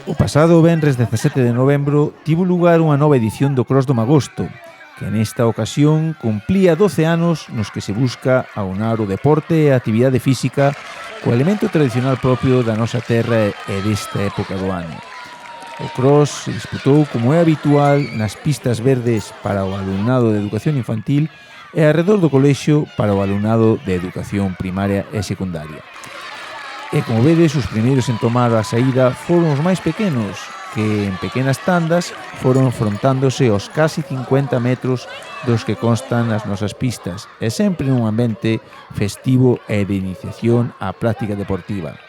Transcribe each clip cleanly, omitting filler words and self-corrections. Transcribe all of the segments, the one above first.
O pasado venres 17 de novembro tivo lugar unha nova edición do Cross do Magosto, que nesta ocasión cumplía 12 anos nos que se busca aunar o deporte e a actividade física co elemento tradicional propio da nosa terra e desta época do ano. O cross se disputou, como é habitual, nas pistas verdes para o alumnado de educación infantil e arredor do colexio para o alumnado de educación primaria e secundaria. E como vedes, os primeiros en tomar a saída foron os máis pequenos, que en pequenas tandas foron frontándose aos casi 50 metros dos que constan as nosas pistas, e sempre nun ambiente festivo e de iniciación á práctica deportiva.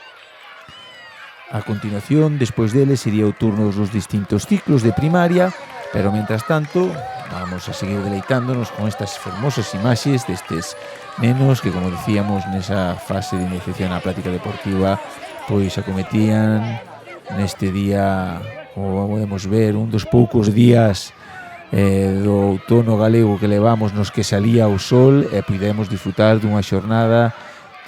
A continuación, despois deles, sería o turno dos distintos ciclos de primaria, pero, mentras tanto, vamos a seguir deleitándonos con estas fermosas imaxes destes nenos que, como dicíamos, nesa fase de iniciación á práctica deportiva, pois acometían neste día, como podemos ver, un dos poucos días do outono galego que levamos nos que salía o sol e pudemos disfrutar dunha xornada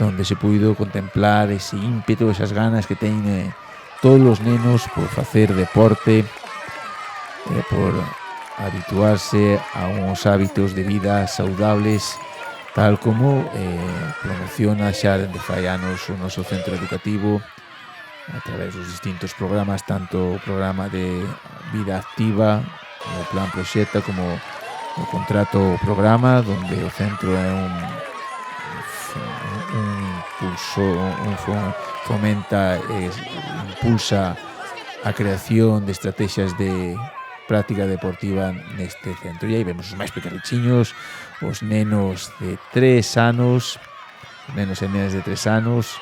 onde se puido contemplar ese ímpeto, esas ganas que teñen todos os nenos por facer deporte e por habituarse a uns hábitos de vida saudables, tal como promociona xa dende fai anos o noso centro educativo a través dos distintos programas, tanto o programa de vida activa, o plan Proxecta, como o contrato programa, donde o centro é fomenta e impulsa a creación de estrategias de práctica deportiva neste centro. E aí vemos os máis pequenichiños, os nenos de 3 anos, os nenos e nenas de 3 anos,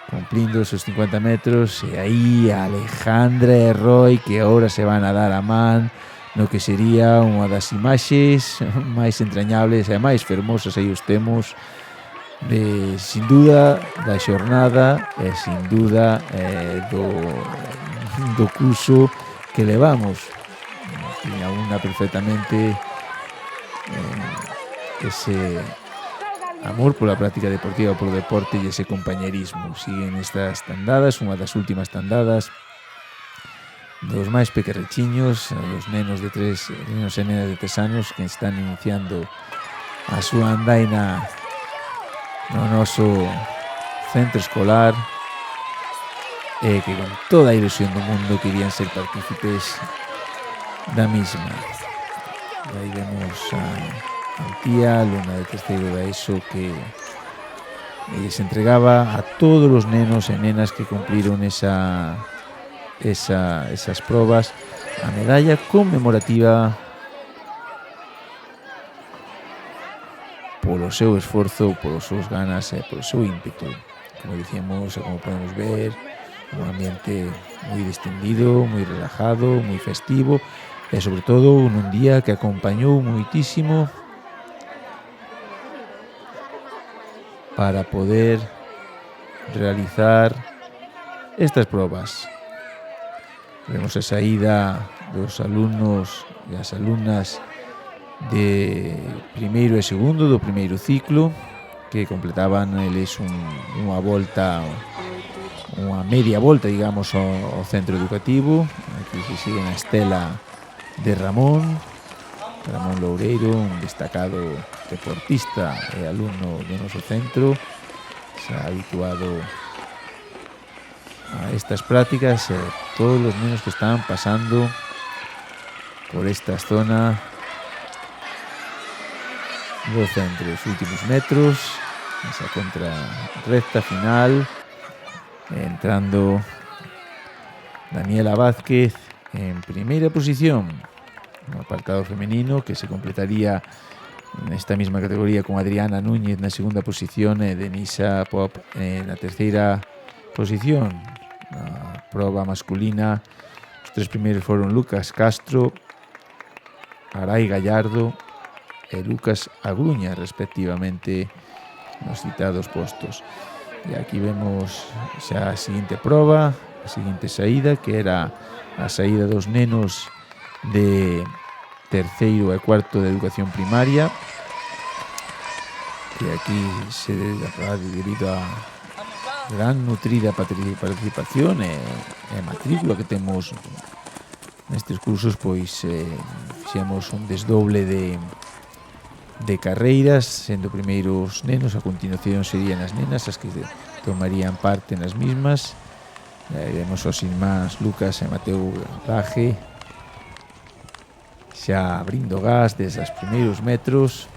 cumplindo esos 50 metros, e aí a Alejandra e Roy, que agora se van a dar a man no que sería unha das imaxes máis entrañables e máis fermosas, aí os temos, de, sin duda, da xornada e sin duda do curso que levamos. Tiña unha perfectamente ese amor pola práctica deportiva, polo deporte e ese compañerismo. Siguen estas tandadas, unha das últimas tandadas dos máis pequerrechiños, dos nenos de 3 nenos e nenas de 3 anos que están iniciando a súa andaina no noso centro escolar e que con toda a ilusión do mundo querían ser partícipes da misma. E aí vemos a tía, alumna de terceiro da ESO, que les entregaba a todos os nenos e nenas que cumpliron esas probas a medalla conmemorativa polo seu esforzo, polos seus ganas e polo seu ímpetu. Como dicíamos, e como podemos ver, un ambiente moi distendido, moi relajado, moi festivo e, sobre todo, nun día que acompañou moitísimo para poder realizar estas probas. Vemos a saída dos alumnos e as alumnas de primeiro e segundo do primeiro ciclo, que completaban eles unha volta, unha media volta, digamos, ao centro educativo. Aquí se sigue na estela de Ramón Loureiro, un destacado deportista e alumno do noso centro, se ha habituado a estas prácticas e todos os nenos que están pasando por esta zona do centro. Os últimos metros, esa contra recta final, entrando Daniela Vázquez en primeira posición no apartado femenino, que se completaría nesta mesma categoría con Adriana Núñez na segunda posición e Denisa Pop na terceira posición. Na proba masculina, os 3 primeiros foron Lucas Castro, Arai Gallardo e Lucas Agruña, respectivamente, nos citados postos. E aquí vemos xa a seguinte proba, a seguinte saída, que era a saída dos nenos de terceiro e cuarto de educación primaria, que aquí se debido a gran nutrida participación e matrícula que temos nestes cursos, pois fixemos un desdoble de carreiras, sendo primeiro os nenos, a continuación serían as nenas as que tomarían parte nas mismas. Vemos os irmáns Lucas e Mateo Laje xa abrindo gas desde os primeiros metros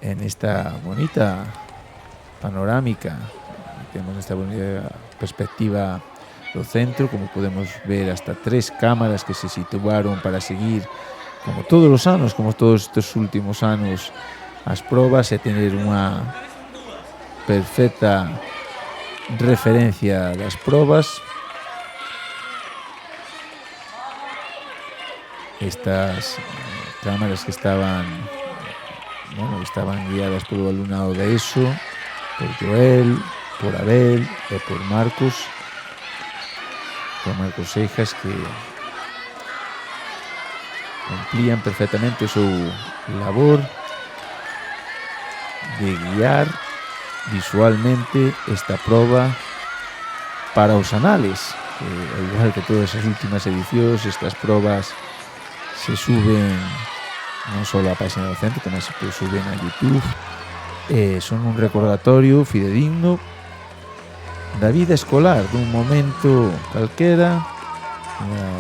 en esta bonita panorámica. Temos esta bonita perspectiva do centro, como podemos ver, hasta 3 cámaras que se situaron para seguir, como todos os anos, como todos estes últimos anos, as probas e tener unha perfecta referencia das probas. Estas cámaras que estaban guiadas polo alumnado de ESO, por Joel, por Abel e por Marcos Seijas, que cumplían perfectamente o seu labor de guiar visualmente esta proba para os anales. Ao igual que todas as últimas edicións, estas probas se suben non só á página do centro, tamén se suben a YouTube. Son un recordatorio fidedigno da vida escolar, dun momento calquera,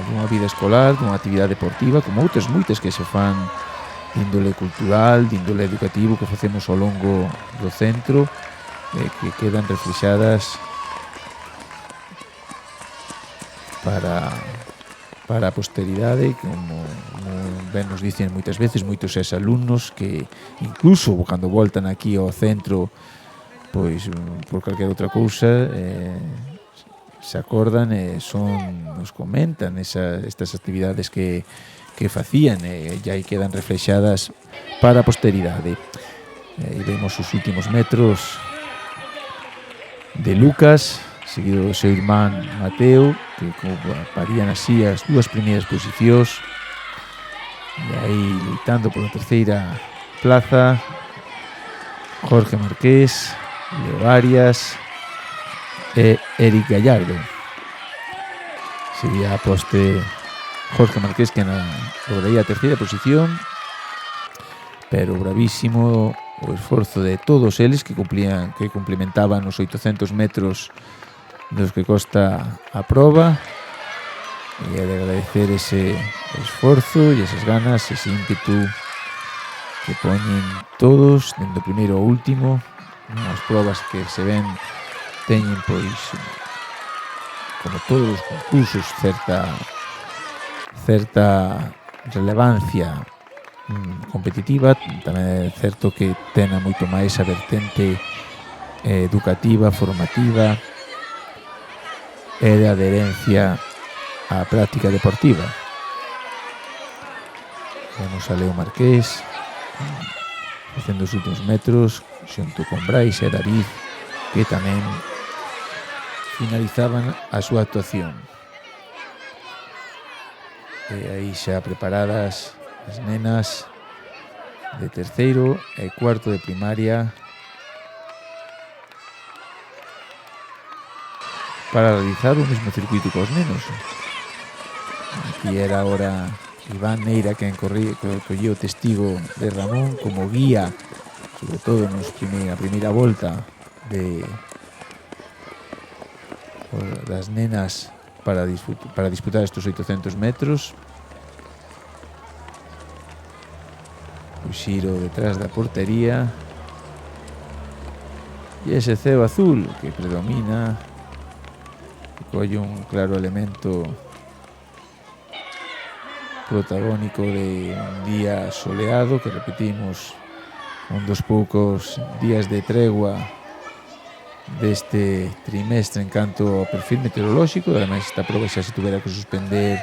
dunha vida escolar, dunha actividade deportiva, como outras moitas que se fan de índole cultural, de índole educativo, que facemos ao longo do centro, que quedan reflexadas para a posteridade, como ben nos dicen moitas veces moitos ex-alumnos que incluso cando voltan aquí ao centro, pois por calquera outra cousa, se acordan e nos comentan estas actividades que facían e aí quedan reflexadas para a posteridade. E vemos os últimos metros de Lucas, seguido do seu irmán Mateo, que parían así as dúas primeiras posicións, e aí loitando pola terceira plaza Jorge Marqués, Leo Arias e Eric Gallardo. Sería a poste Jorge Marqués que lograría a terceira posición, pero bravísimo o esforzo de todos eles que cumplimentaban os 800 metros dos que consta a proba, e de agradecer ese esforzo e esas ganas, ese ímpetu que poñen todos, dende o primeiro ao último. As probas que se ven teñen, pois, como todos os concursos, certa relevancia competitiva. Tamén é certo que ten moito máis a vertente educativa, formativa e de adherencia á práctica deportiva. Vemos a Leo Marqués facendo os últimos metros xunto con Brais e David, que tamén finalizaban a súa actuación. E aí xa preparadas as nenas de terceiro e cuarto de primaria para realizar o mesmo circuito cos nenos. Aquí era ahora Iván Neira quen collía o testigo de Ramón como guía, sobre todo na primeira volta das nenas para disputar estes 800 metros. O xiro detrás da portería e ese ceo azul que predomina, que colle un claro elemento protagónico de un día soleado, que repetimos, un dos poucos días de tregua deste trimestre en canto ao perfil meteorolóxico. Ademais, esta proba xa se tuvera que suspender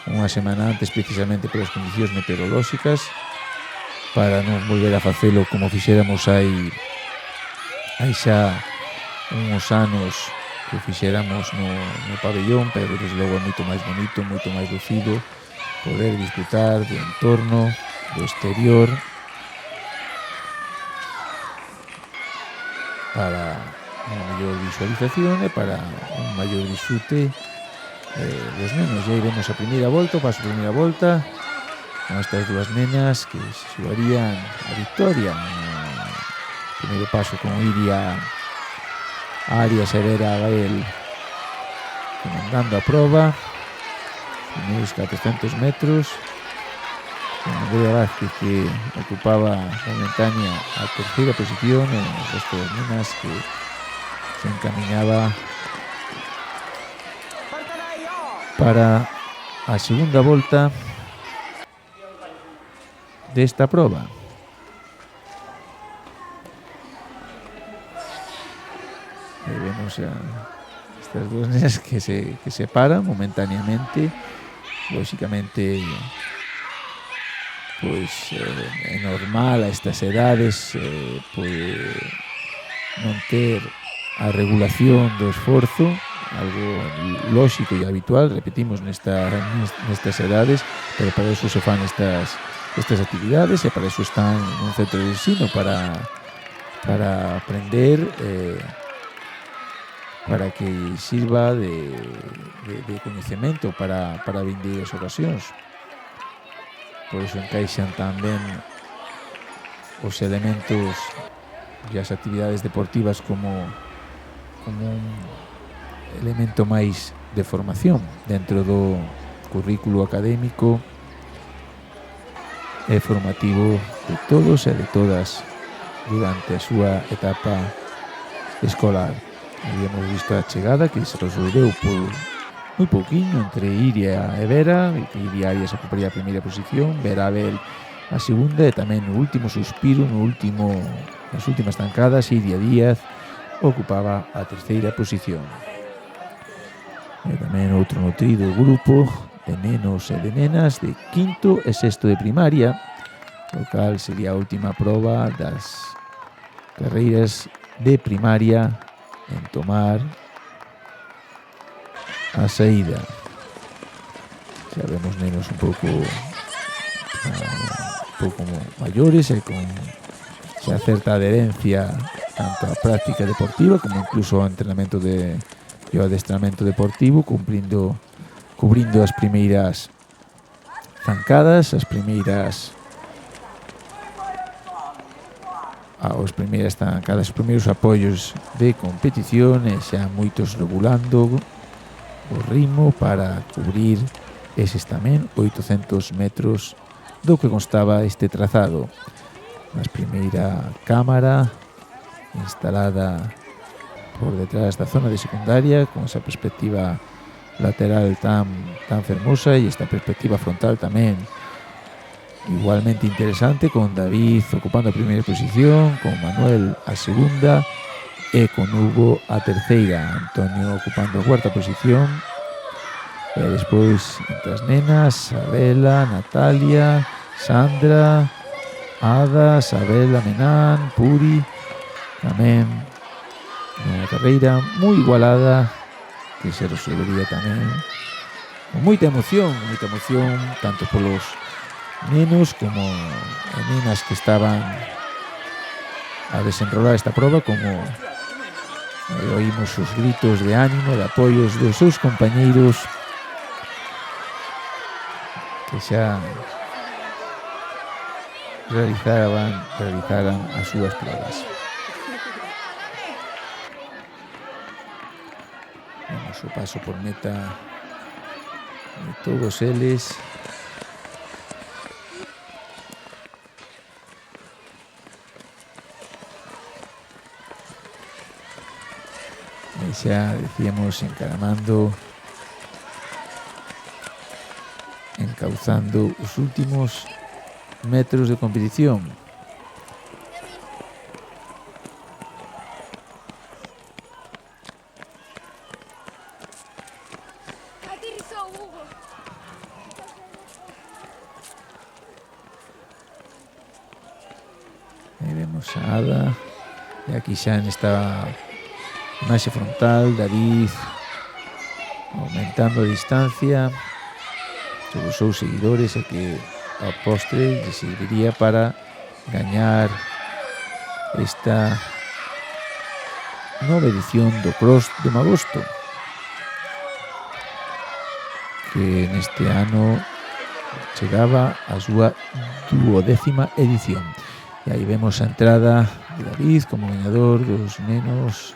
unha semana antes, precisamente polas condicións meteorolóxicas, para non volver a facelo como fixéramos hai xa uns anos que fixéramos no pabellón, pero desde logo é moito máis bonito, moito máis lucido poder disfrutar do entorno, do exterior, para unha mellor visualización e para un maior disfrute dos nenos. Já iremos a primeira volta, o paso a primeira volta, con estas dúas nenas que se xogarían a victoria. O primeiro paso con Iria Arias e Vera Gael comandando a proba, primeiros 400 metros, con Andrea Vázquez que ocupaba momentánea a terceira posición e o resto das nenas que se encaminaba para a segunda volta desta proba. E vemos estas dúas nenas que se paran momentáneamente. Lóxicamente, pois é normal a estas edades non ter a regulación do esforzo, algo lóxico e habitual, repetimos, nestas edades, pero para eso se fan estas actividades e para eso están nun centro de ensino, para aprender, para que sirva de coñecemento para vindeiras ocasións. Por iso encaixan tamén os elementos e as actividades deportivas como un elemento máis de formación dentro do currículo académico e formativo de todos e de todas durante a súa etapa escolar. Habíamos visto a chegada que se resolveu por moi pouquiño entre Iria e Vera. Iria Arias ocuparía a primeira posición, Vera Abel a segunda, e tamén no último suspiro, nas últimas zancadas, Iria Díaz ocupaba a terceira posición. E tamén outro nutrido grupo de nenos e de nenas de quinto e sexto de primaria, o cal sería a última proba das carreiras de primaria en tomar a saída. Xa vemos nenos un pouco maiores e con xa certa adherencia tanto á práctica deportiva como incluso ao entrenamento e ao adestramento deportivo, cubrindo as primeiras zancadas, as primeiras zancadas, os primeiros apoios de competición, e xa moitos regulando o ritmo para cubrir eses tamén 800 metros do que constaba este trazado. Na primeira cámara instalada por detrás da zona de secundaria, con esa perspectiva lateral tan fermosa, e esta perspectiva frontal tamén igualmente interesante, con David ocupando a primeira posición, con Manuel a segunda e con Hugo a terceira, Antonio ocupando a cuarta posición, e despois entre as nenas, Sabela, Natalia, Sandra, Ada, Sabela, Menán, Puri, tamén unha carreira moi igualada que se resolvería tamén con moita emoción tanto polos nenos como nenas que estaban a desenrolar esta proba, como oímos os gritos de ánimo, de apoios dos seus compañeiros que xa realizaran as súas probas. Vemos o paso por meta de todos eles. E xa decíamos encauzando os últimos metros de competición. Aí vemos a Ada, e aquí xa nesta imaxe frontal, David aumentando a distancia sobre os seus seguidores, e que a postre lle serviría para gañar esta nova edición do Cross do Magosto, que neste ano chegaba a súa 12ª edición. E aí vemos a entrada de David como gañador dos nenos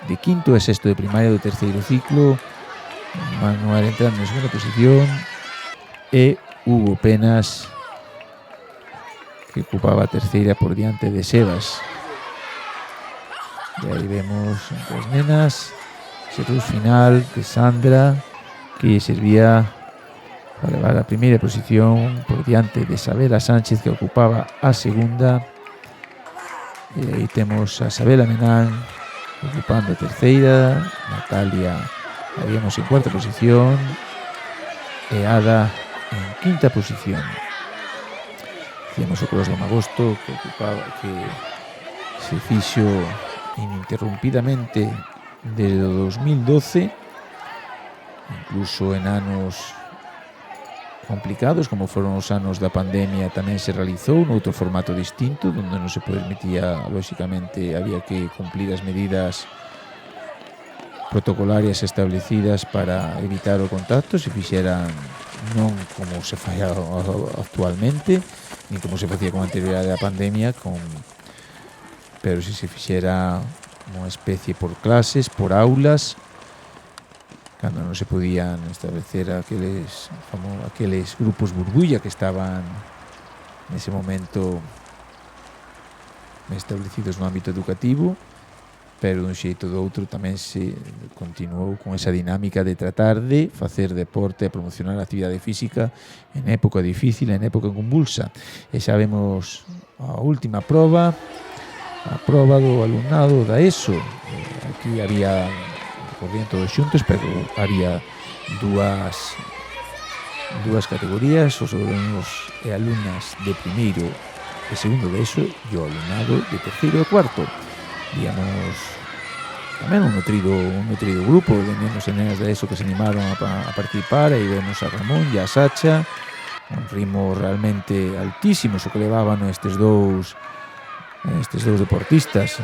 de quinto e sexto de primaria do terceiro ciclo, Manuel entrando en segunda posición e Hugo Penas, que ocupaba a terceira por diante de Sebas. E aí vemos as nenas, ese cruz final de Sandra, que servía para levar a primeira posición por diante de Isabela Sánchez, que ocupaba a segunda. E aí temos a Isabela Menán ocupando a terceira, Natalia habíamos en cuarta posición e Ada en quinta posición. Temos o Cross do Magosto que se fixo ininterrumpidamente desde o 2012, incluso en anos complicados como foron os anos da pandemia tamén se realizou noutro formato distinto, onde non se permitía, lóxicamente había que cumplir as medidas protocolarias establecidas para evitar o contacto, se fixeran non como se fai actualmente, nin como se facía con anterioridade á pandemia, pero se fixera unha especie por clases, por aulas, cando non se podían establecer aqueles grupos burbulla que estaban nese momento establecidos no ámbito educativo, pero dun xeito do outro tamén se continuou con esa dinámica de tratar de facer deporte e promocionar a actividade física en época difícil, en época convulsa. E xa vemos a última proba, a proba do alumnado da ESO. Aquí había, corrían todos xuntos, pero había dúas categorías, os alumnos e alumnas de primeiro e segundo de ESO e o alumnado de terceiro e cuarto. Víamos tamén un nutrido grupo de nenos e nenas de ESO que se animaron a participar. Aí vemos a Ramón e a Sacha, un ritmo realmente altísimo o que levaban estes dous deportistas.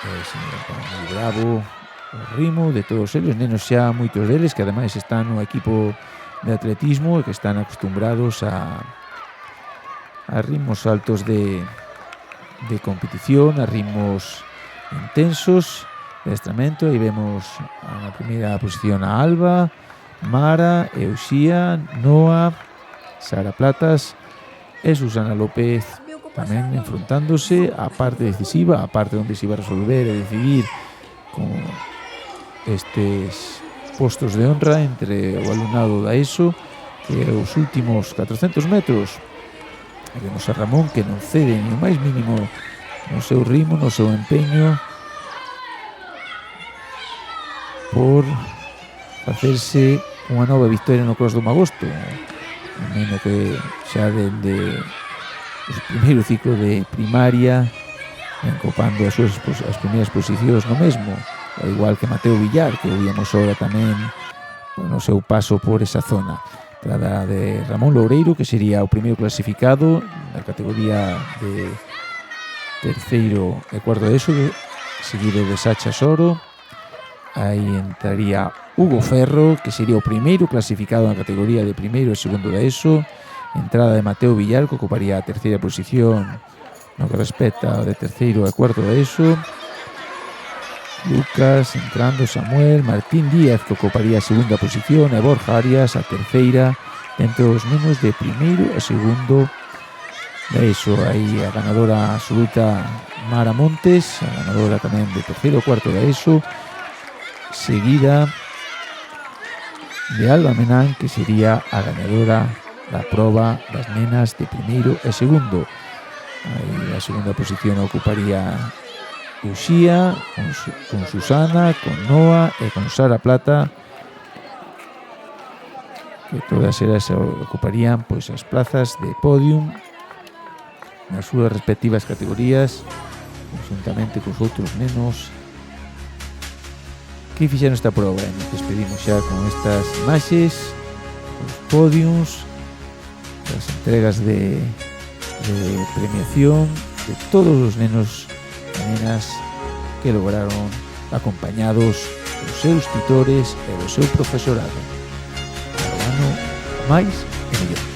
Moi bravo o ritmo de todos eles, nenos xa moitos deles que ademais están no equipo de atletismo e que están acostumbrados a ritmos altos de competición, a ritmos intensos de adestramento. Aí vemos na primeira posición a Alba, Mara, Euxía, Noa, Sara Platas e Susana López tamén enfrontándose á parte decisiva, á parte onde se iba a resolver e decidir con estes postos de honra entre o alumnado da ESO e os últimos 400 metros. Vemos a Ramón que non cede ni o máis mínimo no seu ritmo, no seu empeño por facerse unha nova victoria no Cross do Magosto, un neno que xa dende o primeiro ciclo de primaria encopando as primeiras posicións no mesmo, ao igual que Mateo Villar, que oíamos ahora tamén no seu paso por esa zona. Entrada de Ramón Loureiro, que sería o primeiro clasificado na categoría de terceiro e cuarto de ESO, seguido de Sacha Soro. Aí entraría Hugo Ferro, que sería o primeiro clasificado na categoría de primeiro e segundo de ESO. Entrada de Mateo Villar, que ocuparía a terceira posición no que respecta de terceiro e cuarto de ESO. Lucas entrando, Samuel, Martín Díaz, que ocuparía a segunda posición, e Borja Arias a terceira, dentro dos nenos de primeiro e segundo de ESO. Aí a ganadora absoluta Mara Montes, a ganadora tamén de terceiro e cuarto de ESO, seguida de Alba Menán, que sería a ganadora da proba das nenas de primeiro e segundo. Aí a segunda posición ocuparía Uxía, con Susana, con Noa e con Sara Plata, que todas elas ocuparían pois as plazas de podium nas súas respectivas categorías, conjuntamente cos outros nenos que fixeron esta proba. Nos despedimos xa con estas imaxes, os podiums, as entregas de premiación de todos os nenos e nenas que lograron acompañados dos seus tutores e do seu profesorado. Para o ano máis e mellor.